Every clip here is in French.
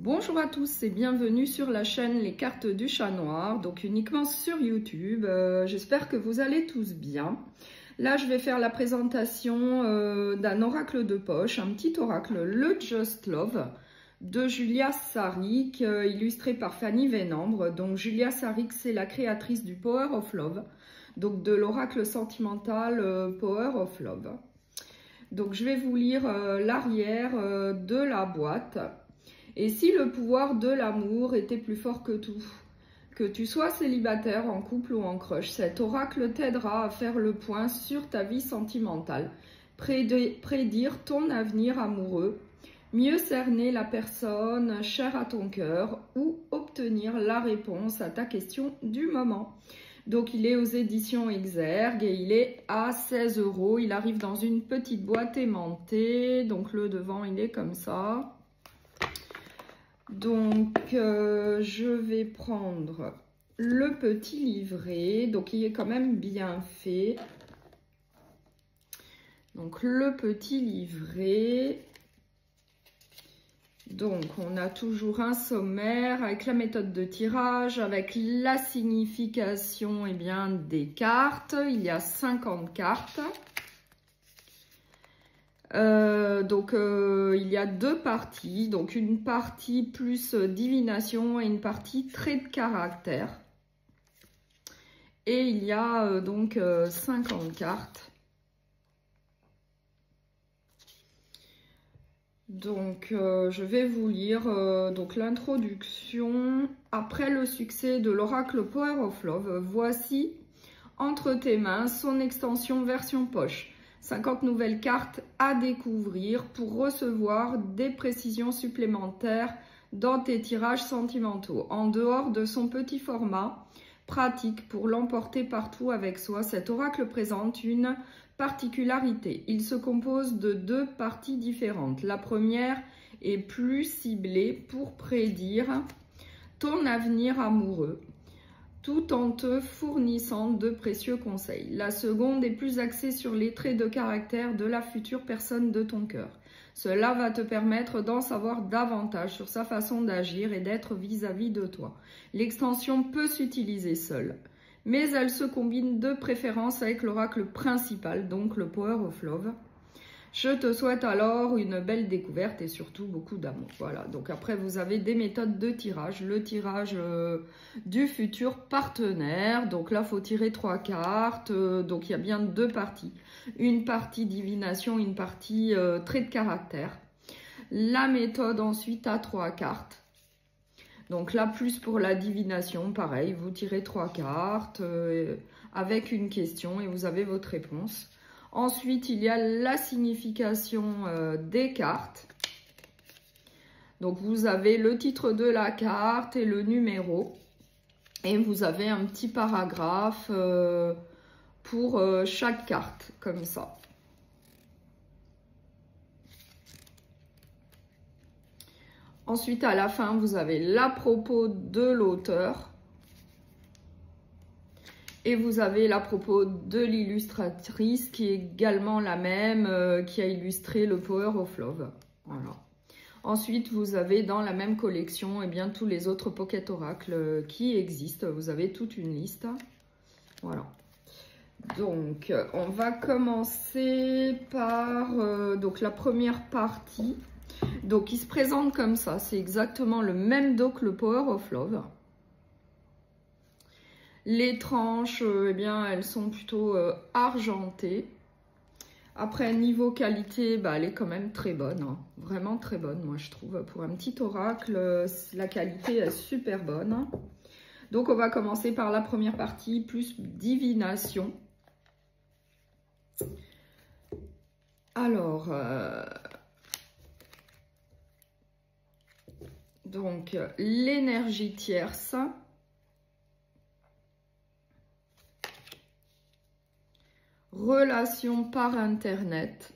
Bonjour à tous et bienvenue sur la chaîne Les Cartes du Chat Noir, donc uniquement sur YouTube. J'espère que vous allez tous bien. Là, je vais faire la présentation d'un oracle de poche, un petit oracle, le Just Love, de Julia Saric, illustré par Fanny Vénambre. Donc Julia Saric, c'est la créatrice du Power of Love, donc de l'oracle sentimental Power of Love. Donc je vais vous lire l'arrière de la boîte. Et si le pouvoir de l'amour était plus fort que tout, que tu sois célibataire, en couple ou en crush, cet oracle t'aidera à faire le point sur ta vie sentimentale, prédire ton avenir amoureux, mieux cerner la personne chère à ton cœur ou obtenir la réponse à ta question du moment. Donc il est aux éditions Exergue et il est à 16 €. Il arrive dans une petite boîte aimantée, donc le devant il est comme ça. Donc, je vais prendre le petit livret. Donc, il est quand même bien fait. Donc, le petit livret. Donc, on a toujours un sommaire avec la méthode de tirage, avec la signification des cartes. Il y a 50 cartes. Il y a deux parties, donc une partie plus divination et une partie trait de caractère. Et il y a 50 cartes. Donc je vais vous lire l'introduction. Après le succès de l'oracle Power of Love, voici entre tes mains son extension version poche. 50 nouvelles cartes à découvrir pour recevoir des précisions supplémentaires dans tes tirages sentimentaux. En dehors de son petit format, pratique pour l'emporter partout avec soi, cet oracle présente une particularité. Il se compose de deux parties différentes. La première est plus ciblée pour prédire ton avenir amoureux, tout en te fournissant de précieux conseils. La seconde est plus axée sur les traits de caractère de la future personne de ton cœur. Cela va te permettre d'en savoir davantage sur sa façon d'agir et d'être vis-à-vis de toi. L'extension peut s'utiliser seule, mais elle se combine de préférence avec l'oracle principal, donc le Power of Love. Je te souhaite alors une belle découverte et surtout beaucoup d'amour. Voilà, donc après vous avez des méthodes de tirage. Le tirage du futur partenaire. Donc là, il faut tirer 3 cartes. Donc il y a bien deux parties. Une partie divination, une partie trait de caractère. La méthode ensuite a 3 cartes. Donc là, plus pour la divination, pareil, vous tirez 3 cartes avec une question et vous avez votre réponse. Ensuite, il y a la signification des cartes. Donc, vous avez le titre de la carte et le numéro. Et vous avez un petit paragraphe pour chaque carte, comme ça. Ensuite, à la fin, vous avez l'à propos de l'auteur. Et vous avez l'à propos de l'illustratrice qui est également la même, qui a illustré le Power of Love. Voilà. Ensuite, vous avez dans la même collection tous les autres Pocket Oracles qui existent. Vous avez toute une liste. Voilà. Donc, on va commencer par la première partie. Donc, il se présente comme ça. C'est exactement le même dos que le Power of Love. Les tranches, elles sont plutôt argentées. Après, niveau qualité, elle est quand même très bonne. Hein. Vraiment très bonne, moi, je trouve. Pour un petit oracle, la qualité est super bonne. Donc, on va commencer par la première partie, plus divination. Alors, l'énergie tierce. Relation par Internet.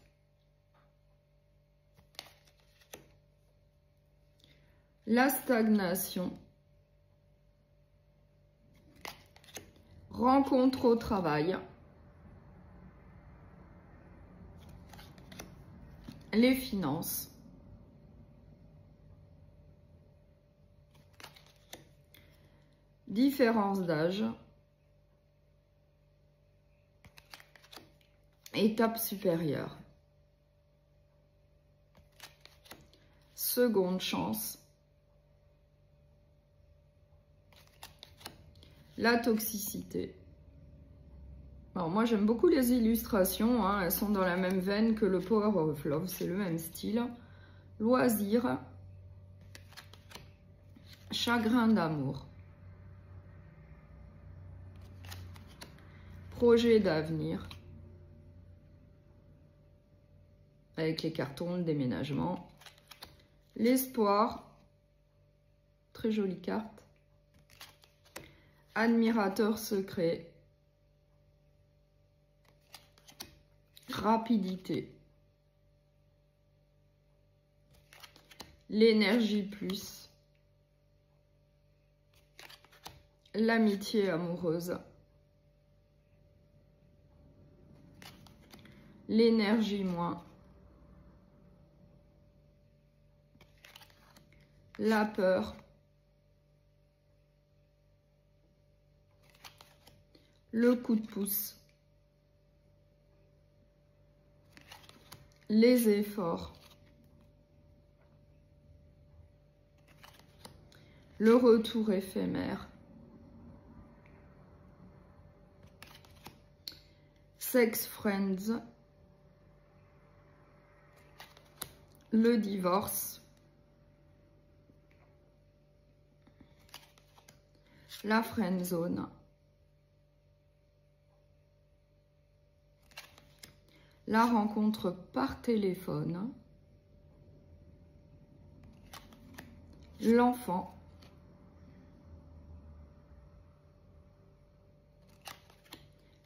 La stagnation. Rencontre au travail. Les finances. différence d'âge, étape supérieure, seconde chance, la toxicité. Alors moi j'aime beaucoup les illustrations, hein, elles sont dans la même veine que le Power of Love, c'est le même style. Loisir, chagrin d'amour, projet d'avenir, avec les cartons, le déménagement, l'espoir, très jolie carte, admirateur secret, rapidité, l'énergie plus, l'amitié amoureuse, l'énergie moins, la peur, le coup de pouce, les efforts, le retour éphémère, sex friends, le divorce, la friend zone, la rencontre par téléphone, l'enfant,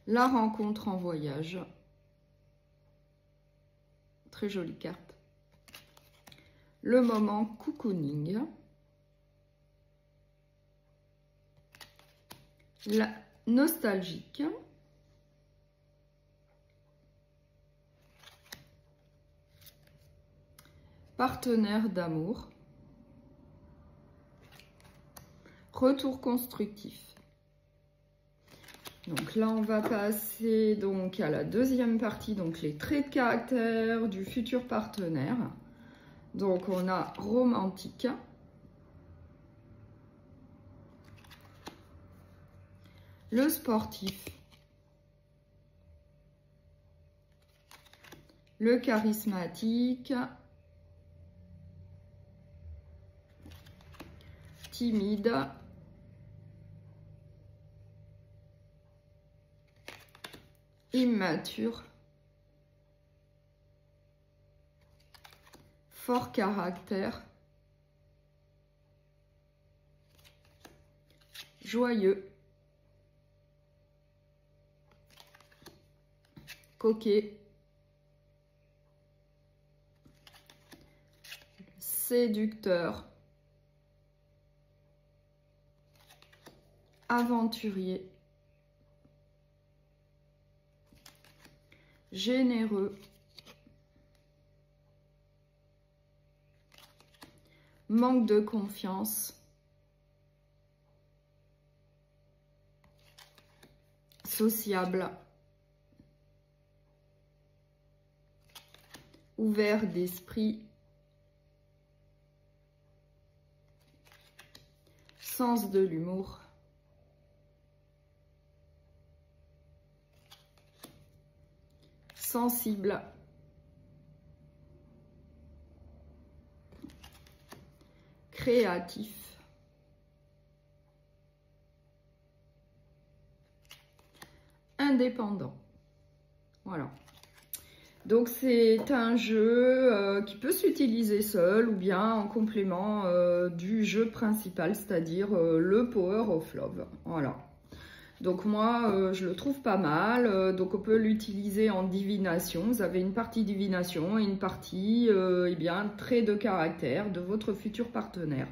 la rencontre en voyage, très jolie carte, le moment cocooning, la nostalgique, partenaire d'amour, retour constructif. Donc là, on va passer donc à la deuxième partie, donc les traits de caractère du futur partenaire. Donc on a romantique, le sportif, le charismatique, timide, immature, fort caractère, joyeux, coquet, séducteur, aventurier, généreux, manque de confiance, sociable, ouvert d'esprit, sens de l'humour, sensible, créatif, indépendant. Voilà. Donc c'est un jeu qui peut s'utiliser seul ou bien en complément du jeu principal, c'est-à-dire le Power of Love. Voilà. Donc moi, je le trouve pas mal. Donc on peut l'utiliser en divination. Vous avez une partie divination et une partie eh bien, trait de caractère de votre futur partenaire.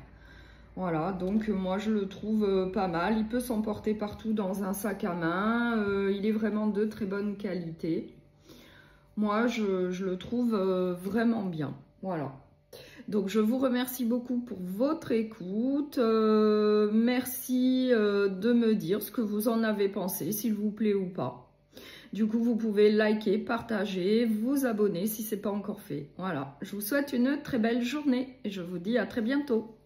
Voilà, donc moi je le trouve pas mal. Il peut s'emporter partout dans un sac à main. Il est vraiment de très bonne qualité. Moi, je le trouve vraiment bien. Voilà. Donc je vous remercie beaucoup pour votre écoute. Merci de me dire ce que vous en avez pensé, s'il vous plaît ou pas. Du coup, vous pouvez liker, partager, vous abonner si ce n'est pas encore fait. Voilà, je vous souhaite une très belle journée et je vous dis à très bientôt.